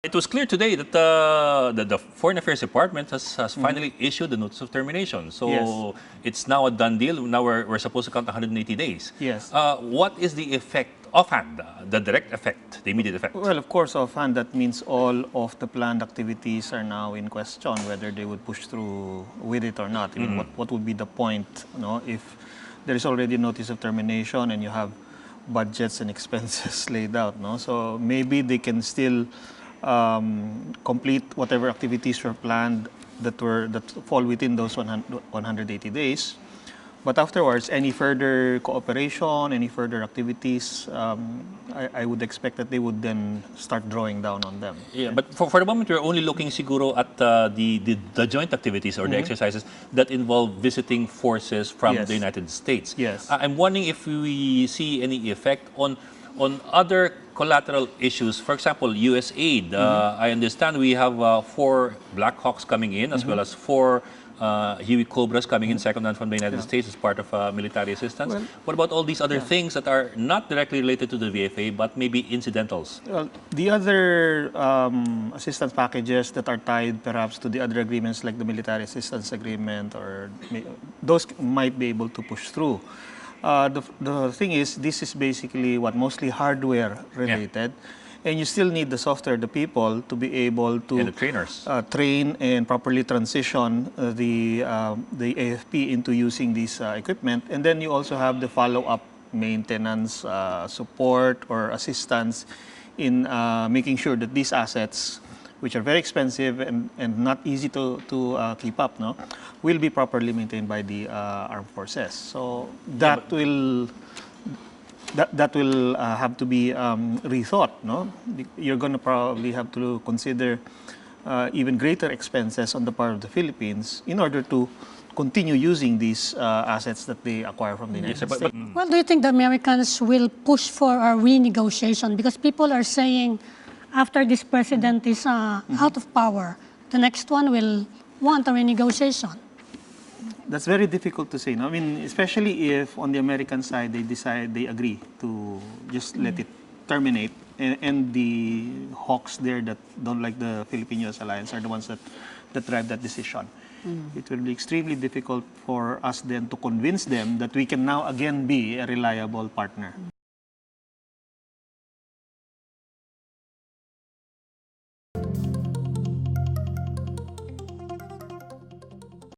It was clear today that the Foreign Affairs Department has finally issued the notice of termination. So Yes. it's now a done deal. Now we're supposed to count 180 days. Yes. What is the effect offhand, the direct effect, the immediate effect? Well, of course, offhand, that means all of the planned activities are now in question, whether they would push through with it or not. I mean, what would be the point, if there is already a notice of termination and you have budgets and expenses laid out, no? So maybe they can still complete whatever activities were planned that fall within those 180 days. But afterwards, any further cooperation, any further activities, I would expect that they would then start drawing down on them. Yeah, but for the moment, we're only looking siguro at the joint activities or the exercises that involve visiting forces from Yes. the United States. Yes. I'm wondering if we see any effect on other collateral issues. For example, U.S. aid. I understand we have 4 Black Hawks coming in, as well as 4 Huey Cobras coming in second-hand from the United States as part of military assistance. Well, what about all these other things that are not directly related to the VFA, but maybe incidentals? Well, the other assistance packages that are tied perhaps to the other agreements like the military assistance agreement, or those might be able to push through. The thing is, this is basically mostly hardware related. And you still need the software, the people, to be able to And the trainers. train and properly transition the AFP into using this equipment. And then you also have the follow-up maintenance, support, or assistance in making sure that these assets, which are very expensive and not easy to keep up, will be properly maintained by the armed forces. So that will have to be rethought. You're going to probably have to consider even greater expenses on the part of the Philippines in order to continue using these assets that they acquire from the United States. Well, do you think the Americans will push for a renegotiation? Because people are saying after this president is out of power, the next one will want a renegotiation. That's very difficult to say. I mean, especially if on the American side they agree to just let it terminate, and the hawks there that don't like the Philippine-US alliance are the ones that drive that decision. It will be extremely difficult for us then to convince them that we can now again be a reliable partner.